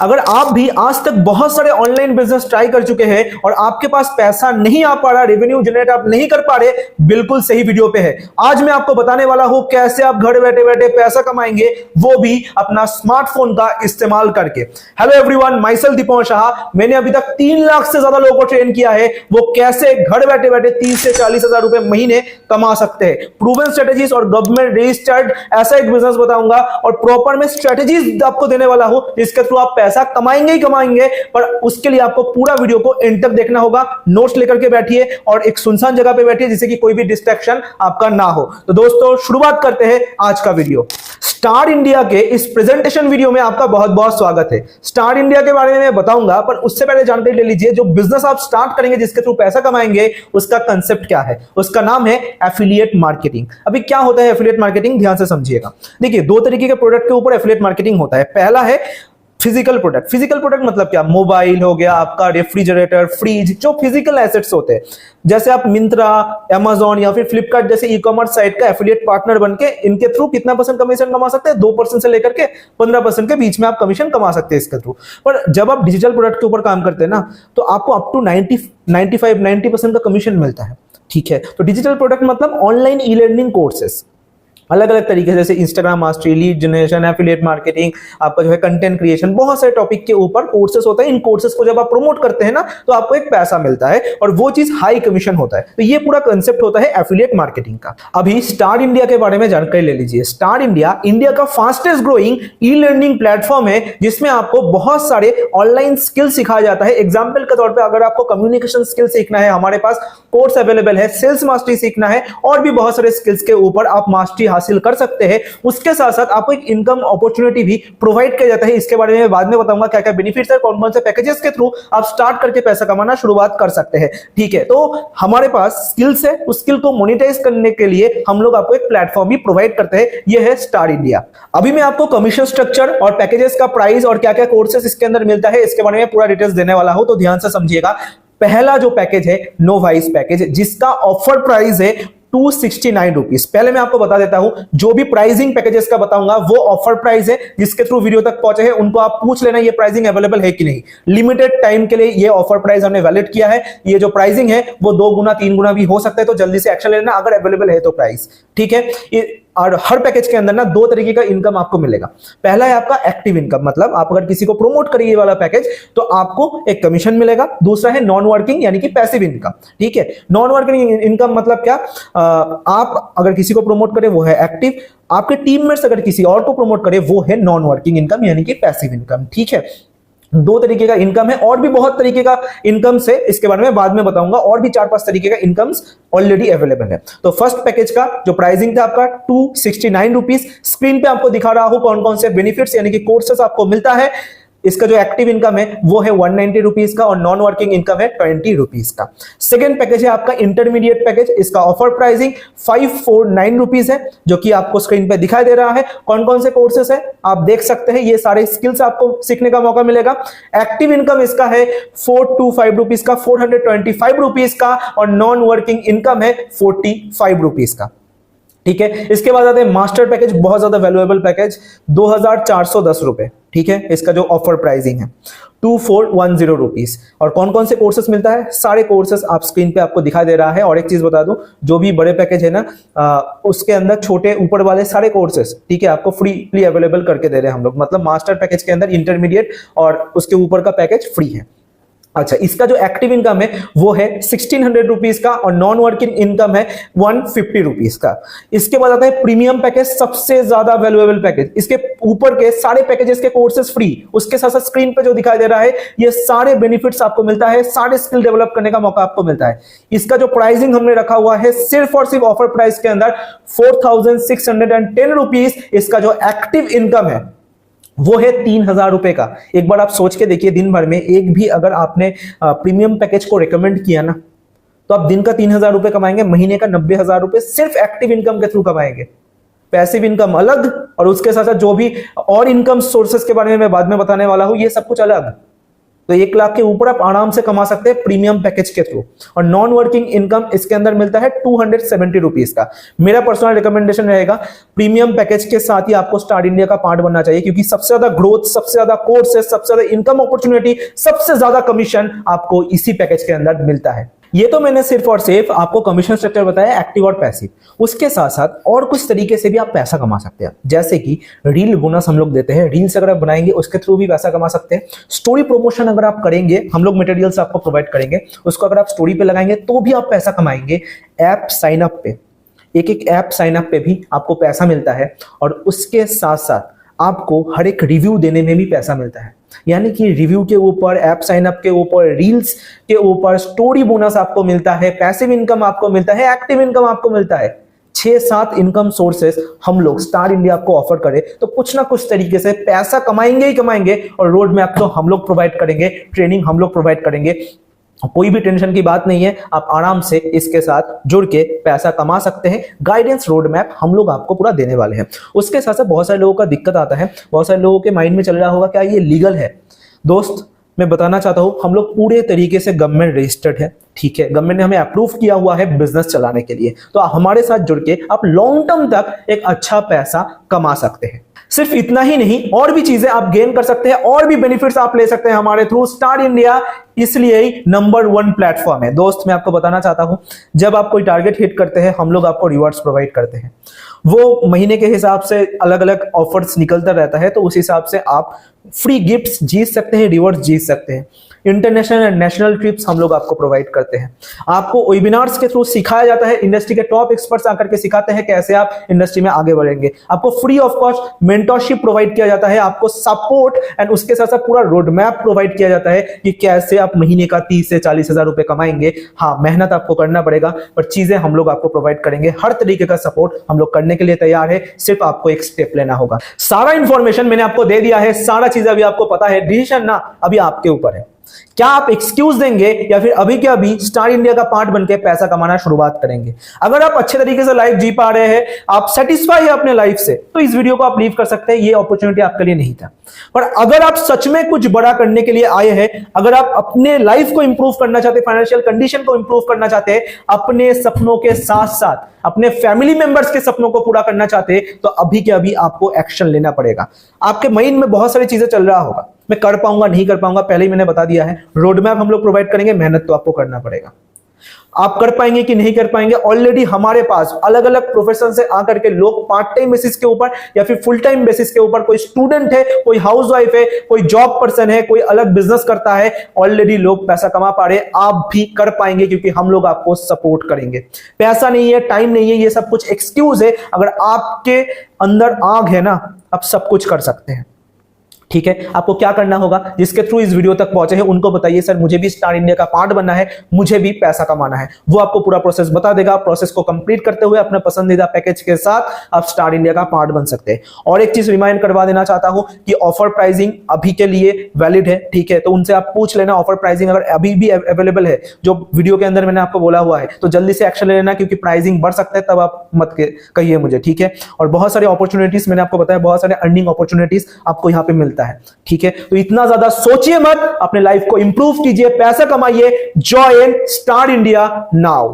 अगर आप भी आज तक बहुत सारे ऑनलाइन बिजनेस ट्राई कर चुके हैं और आपके पास पैसा नहीं आ पा रहा, रेवेन्यू जनरेट आप नहीं कर पा रहे, बिल्कुल सही वीडियो पे है। आज मैं आपको बताने वाला हूं कैसे आप घर बैठे बैठे पैसा कमाएंगे, वो भी अपना स्मार्टफोन का इस्तेमाल करके। हेलो एवरीवन, माई सेल्फ दीपक शाह। मैंने अभी तक 3 लाख से ज्यादा लोगों को ट्रेन किया है, वो कैसे घर बैठे बैठे 30 से 40 हजार रुपए महीने कमा सकते हैं। प्रूवन स्ट्रेटेजीज और गवर्नमेंट रजिस्टर्ड ऐसा एक बिजनेस बताऊंगा और प्रॉपर में स्ट्रेटेजीज आपको देने वाला हूं जिसके थ्रू आप पैसा कमाएंगे ही कमाएंगे। पर उसके लिए आपको पूरा वीडियो को एंड तक देखना होगा। नोट्स लेकर के बैठिए और एक सुनसान जगह पे बैठिए जिससे कि कोई भी डिस्ट्रैक्शन आपका ना हो। तो दोस्तों शुरुआत करते हैं आज का वीडियो। स्टार इंडिया के इस प्रेजेंटेशन वीडियो में आपका बहुत बहुत स्वागत है। स्टार इंडिया के बारे में मैं बताऊंगा, पर उससे पहले जानकारी ले लीजिए जो बिजनेस आप स्टार्ट करेंगे जिसके थ्रू पैसा कमाएंगे उसका कंसेप्ट क्या है। उसका नाम है एफिलिएट मार्केटिंग। अभी क्या होता है एफिलिएट मार्केटिंग, ध्यान से समझिएगा। देखिए, 2 तरीके के प्रोडक्ट के ऊपर एफिलिएट मार्केटिंग होता है। पहला है फिजिकल प्रोडक्ट। फिजिकल प्रोडक्ट मतलब क्या? मोबाइल हो गया आपका, रेफ्रिजरेटर, फ्रिज, जो फिजिकल एसेट्स होते हैं। जैसे आप मिंत्रा, अमेज़न या फिर फ्लिपकार्ट जैसे ई कॉमर्स साइट का एफिलिएट पार्टनर बनके इनके थ्रू कितना % कमीशन कमा सकते हैं? 2% से लेकर के 15% के बीच में आप कमीशन कमा सकते हैं इसके थ्रू। पर जब आप डिजिटल प्रोडक्ट के ऊपर काम करते हैं ना, तो आपको अप टू 90% का कमीशन मिलता है। ठीक है, तो डिजिटल प्रोडक्ट मतलब ऑनलाइन ई लर्निंग कोर्सेस अलग अलग तरीके से, जैसे Instagram mastery, lead generation, affiliate marketing, आपका जो है कंटेंट क्रिएशन, बहुत सारे टॉपिक के ऊपर कोर्सेस होते हैं। इन कोर्सेस को जब आप प्रमोट करते हैं ना, तो आपको एक पैसा मिलता है और वो चीज हाई कमीशन होता है। तो ये पूरा कंसेप्ट होता है एफिलिएट मार्केटिंग का। अभी स्टार इंडिया के बारे में जानकारी ले लीजिए। स्टार इंडिया का fastest growing e learning platform है जिसमें आपको बहुत सारे ऑनलाइन स्किल सिखाया जाता है। एग्जाम्पल के तौर पर अगर आपको कम्युनिकेशन स्किल सीखना है, हमारे पास कोर्स अवेलेबल है। सेल्स मास्टरी सीखना है और भी बहुत सारे स्किल्स के ऊपर आप मास्टरी हासिल कर सकते हैं। उसके साथ साथ आपको एक इनकम अपॉर्चुनिटी भी प्रोवाइड किया जाता है। इसके बारे में बाद में बताऊंगा क्या क्या बेनिफिट्स है, कौन कौन से पैकेजेस के थ्रू आप स्टार्ट करके पैसा कमाना शुरुआत कर सकते हैं। ठीक है, तो हमारे पास स्किल्स है, उस स्किल को मोनेटाइज करने के लिए हम लोग आपको एक प्लेटफॉर्म भी प्रोवाइड करते हैं। यह है स्टार इंडिया। अभी मैं आपको कमीशन स्ट्रक्चर और पैकेजेस का प्राइस और क्या क्या कोर्सेस इसके अंदर मिलता है इसके बारे में पूरा डिटेल्स देने वाला हूं, तो ध्यान से समझिएगा। पहला जो पैकेज है नो वाइस पैकेज, जिसका ऑफर प्राइस है 269 रुपीज। पहले मैं आपको बता देता हूं, जो भी प्राइसिंग पैकेजेस का बताऊंगा वो ऑफर प्राइस है। जिसके थ्रू वीडियो तक पहुंचे हैं उनको आप पूछ लेना ये प्राइसिंग अवेलेबल है कि नहीं। लिमिटेड टाइम के लिए ये ऑफर प्राइस हमने वैलिड किया है। ये जो प्राइसिंग है वो 2 गुना 3 गुना भी हो सकता है, तो जल्दी से एक्शन लेना अगर अवेलेबल है तो प्राइस। ठीक है, और हर पैकेज के अंदर ना 2 तरीके का इनकम आपको मिलेगा। पहला है आपका एक्टिव इनकम, मतलब आप अगर किसी को प्रमोट करिए वाला पैकेज तो आपको एक कमीशन मिलेगा। दूसरा है नॉन वर्किंग यानी कि पैसिव इनकम। ठीक है, नॉन वर्किंग इनकम मतलब क्या? आप अगर किसी को प्रमोट करें वो है एक्टिव, आपके टीममेट्स अगर किसी और को प्रमोट करें वो है नॉन वर्किंग इनकम यानी कि पैसिव इनकम। ठीक है, 2 तरीके का इनकम है और भी बहुत तरीके का इनकम से इसके बारे में बाद में बताऊंगा। और भी 4-5 तरीके का इनकम्स ऑलरेडी अवेलेबल है। तो फर्स्ट पैकेज का जो प्राइसिंग था आपका 269 रुपीज। स्क्रीन पे आपको दिखा रहा हूं कौन कौन से बेनिफिट्स यानी कि कोर्सेस आपको मिलता है। इसका जो एक्टिव इनकम है वो है 190 रुपीज का और नॉन वर्किंग इनकम है 20 रुपीज का। सेकेंड पैकेज है आपका इंटरमीडिएट पैकेज। इसका ऑफर प्राइसिंग 549 रुपीज है, जो कि आपको स्क्रीन पे दिखाई दे रहा है। कौन कौन से कोर्सेस है आप देख सकते हैं, ये सारे स्किल्स आपको सीखने का मौका मिलेगा। एक्टिव इनकम इसका है 425 रुपीज का, 425 रुपीज का, और नॉन वर्किंग इनकम है 45 रुपीज का। ठीक है, इसके बाद आते हैं मास्टर पैकेज, बहुत ज्यादा वैल्यूएबल पैकेज, 2410 रुपए। ठीक है, इसका जो ऑफर प्राइसिंग है 2410 रुपीज। और कौन कौन से कोर्सेस मिलता है? सारे कोर्सेस आप स्क्रीन पे आपको दिखा दे रहा है। और एक चीज बता दूं, जो भी बड़े पैकेज है ना उसके अंदर छोटे ऊपर वाले सारे कोर्सेस, ठीक है, आपको फ्री अवेलेबल करके दे रहे हैं हम लोग। मतलब मास्टर पैकेज के अंदर इंटरमीडिएट और उसके ऊपर का पैकेज फ्री है। अच्छा, इसका जो एक्टिव इनकम है वो है 1600 रुपीज का और नॉन वर्किंग इनकम है 150 रुपीज का। इसके बाद आता है प्रीमियम पैकेज, सबसे ज्यादा वैल्यूएबल पैकेज। इसके ऊपर के सारे पैकेजेस के कोर्सेज फ्री, उसके साथ साथ स्क्रीन पे जो दिखाई दे रहा है ये सारे बेनिफिट्स आपको मिलता है, सारे स्किल डेवलप करने का मौका आपको मिलता है। इसका जो प्राइसिंग हमने रखा हुआ है सिर्फ और सिर्फ ऑफर प्राइस के अंदर 4610 रुपीज। इसका जो एक्टिव इनकम है वो है 3000 रुपए का। एक बार आप सोच के देखिए, दिन भर में एक भी अगर आपने प्रीमियम पैकेज को रिकमेंड किया ना, तो आप दिन का 3000 रुपए कमाएंगे, महीने का 90,000 रुपए सिर्फ एक्टिव इनकम के थ्रू कमाएंगे। पैसिव इनकम अलग और उसके साथ साथ जो भी और इनकम सोर्सेस के बारे में मैं बाद में बताने वाला हूं, ये सब कुछ अलग। तो 1 लाख के ऊपर आप आराम से कमा सकते हैं प्रीमियम पैकेज के थ्रू। और नॉन वर्किंग इनकम इसके अंदर मिलता है 270 रुपीज का। मेरा पर्सनल रिकमेंडेशन रहेगा प्रीमियम पैकेज के साथ ही आपको स्टार इंडिया का पार्ट बनना चाहिए, क्योंकि सबसे ज्यादा ग्रोथ, सबसे ज्यादा कोर्सेस, सबसे ज्यादा इनकम अपॉर्चुनिटी, सबसे ज्यादा कमीशन आपको इसी पैकेज के अंदर मिलता है। ये तो मैंने सिर्फ और सिर्फ आपको कमीशन स्ट्रक्चर बताया एक्टिव और पैसिव। उसके साथ साथ और कुछ तरीके से भी आप पैसा कमा सकते हैं, जैसे कि रील बोनस हम लोग देते हैं। रील्स अगर आप बनाएंगे उसके थ्रू भी पैसा कमा सकते हैं। स्टोरी प्रमोशन अगर आप करेंगे, हम लोग मटेरियल्स आपको प्रोवाइड करेंगे, उसको अगर आप स्टोरी पे लगाएंगे तो भी आप पैसा कमाएंगे। ऐप साइन अप पे, एक ऐप साइन अप पे भी आपको पैसा मिलता है। और उसके साथ साथ आपको हर एक रिव्यू देने में भी पैसा मिलता है, यानी कि रिव्यू के ऊपर, ऐप साइन अप के ऊपर, रील्स के ऊपर स्टोरी बोनस आपको मिलता है, पैसिव इनकम आपको मिलता है, एक्टिव इनकम आपको मिलता है। 6-7 इनकम सोर्सेस हम लोग स्टार इंडिया आपको ऑफर करें तो कुछ ना कुछ तरीके से पैसा कमाएंगे ही कमाएंगे। और रोड मैप तो हम लोग प्रोवाइड करेंगे, ट्रेनिंग हम लोग प्रोवाइड करेंगे। कोई भी टेंशन की बात नहीं है, आप आराम से इसके साथ जुड़ के पैसा कमा सकते हैं। गाइडेंस रोड मैप हम लोग आपको पूरा देने वाले हैं। उसके साथ साथ बहुत सारे लोगों का दिक्कत आता है, बहुत सारे लोगों के माइंड में चल रहा होगा क्या ये लीगल है। दोस्त मैं बताना चाहता हूं, हम लोग पूरे तरीके से गवर्नमेंट रजिस्टर्ड है, ठीक है। गवर्नमेंट ने हमें अप्रूव किया हुआ है बिजनेस चलाने के लिए। तो हमारे साथ जुड़ के आप लॉन्ग टर्म तक एक अच्छा पैसा कमा सकते हैं। सिर्फ इतना ही नहीं, और भी चीजें आप गेन कर सकते हैं, और भी बेनिफिट्स आप ले सकते हैं हमारे थ्रू। स्टार इंडिया इसलिए ही नंबर 1 प्लेटफॉर्म है। दोस्त मैं आपको बताना चाहता हूं, जब आप कोई टारगेट हिट करते हैं हम लोग आपको रिवॉर्ड्स प्रोवाइड करते हैं। वो महीने के हिसाब से अलग अलग ऑफर्स निकलता रहता है, तो उस हिसाब से आप फ्री गिफ्ट्स जीत सकते हैं, रिवॉर्ड्स जीत सकते हैं। इंटरनेशनल एंड नेशनल ट्रिप्स हम लोग आपको प्रोवाइड करते हैं। आपको वेबिनार्स के थ्रू सिखाया जाता है, इंडस्ट्री के टॉप एक्सपर्ट्स आकर के सिखाते हैं कैसे आप इंडस्ट्री में आगे बढ़ेंगे। आपको free of cost mentorship provide किया जाता है, आपको सपोर्ट एंड उसके साथ साथ पूरा रोड मैप प्रोवाइड किया जाता है कि कैसे आप महीने का 30 से 40 हजार रुपए कमाएंगे। हाँ, मेहनत आपको करना पड़ेगा, पर चीजें हम लोग आपको प्रोवाइड करेंगे। हर तरीके का सपोर्ट हम लोग करने के लिए तैयार है, सिर्फ आपको एक स्टेप लेना होगा। सारा इंफॉर्मेशन मैंने आपको दे दिया है, सारा चीज अभी आपको पता है। डिसीजन ना अभी आपके ऊपर है, क्या आप एक्सक्यूज देंगे या फिर अभी के अभी स्टार इंडिया का पार्ट बनके पैसा कमाना शुरुआत करेंगे। अगर आप अच्छे तरीके से लाइफ जी पा रहे हैं, आप सेटिस्फाई है अपने लाइफ से, तो इस वीडियो को आप लीव कर सकते हैं। ये अपॉर्चुनिटी आपके लिए नहीं था। पर अगर आप सच में कुछ बड़ा करने के लिए आए हैं, अगर आप अपने लाइफ को इंप्रूव करना चाहते हैं, फाइनेंशियल कंडीशन को इंप्रूव करना चाहते हैं, अपने सपनों के साथ साथ अपने फैमिली मेंबर्स के सपनों को पूरा करना चाहते हैं, तो अभी के अभी आपको एक्शन लेना पड़ेगा। आपके माइंड में बहुत सारी चीजें चल रहा होगा, मैं कर पाऊंगा नहीं कर पाऊंगा, पहले ही मैंने बता दिया है। रोड मैप हम लोग प्रोवाइड करेंगे, मेहनत तो आपको करना पड़ेगा। आप कर पाएंगे कि नहीं कर पाएंगे, ऑलरेडी हमारे पास अलग अलग प्रोफेशन से आकर के लोग पार्ट टाइम बेसिस के ऊपर या फिर फुल टाइम बेसिस के ऊपर, कोई स्टूडेंट है, कोई हाउसवाइफ है, कोई जॉब पर्सन है, कोई अलग बिजनेस करता है, ऑलरेडी लोग पैसा कमा पा रहे हैं। आप भी कर पाएंगे क्योंकि हम लोग आपको सपोर्ट करेंगे। पैसा नहीं है, टाइम नहीं है, ये सब कुछ एक्सक्यूज है। अगर आपके अंदर आग है ना, आप सब कुछ कर सकते हैं, ठीक है। आपको क्या करना होगा, जिसके थ्रू इस वीडियो तक पहुंचे हैं उनको बताइए सर मुझे भी स्टार इंडिया का पार्ट बनना है, मुझे भी पैसा कमाना है। वो आपको पूरा प्रोसेस बता देगा। प्रोसेस को कंप्लीट करते हुए अपने पसंदीदा पैकेज के साथ आप स्टार इंडिया का पार्ट बन सकते हैं। और एक चीज रिमाइंड करवा देना चाहता हूं कि ऑफर प्राइसिंग अभी के लिए वैलिड है, ठीक है। तो उनसे आप पूछ लेना ऑफर प्राइसिंग अगर अभी भी अवेलेबल है, जो वीडियो के अंदर मैंने आपको बोला हुआ है, तो जल्दी से एक्शन ले लेना, क्योंकि प्राइसिंग बढ़ सकता है, तब आप मत कहिए मुझे, ठीक है। और बहुत सारे अपॉर्चुनिटीज मैंने आपको बताया, बहुत सारे अर्निंग अपॉर्चुनिटीज आपको यहाँ पे मिलता है, ठीक है। तो इतना ज्यादा सोचिए मत, अपने लाइफ को इंप्रूव कीजिए, पैसा कमाइए। Join star India now.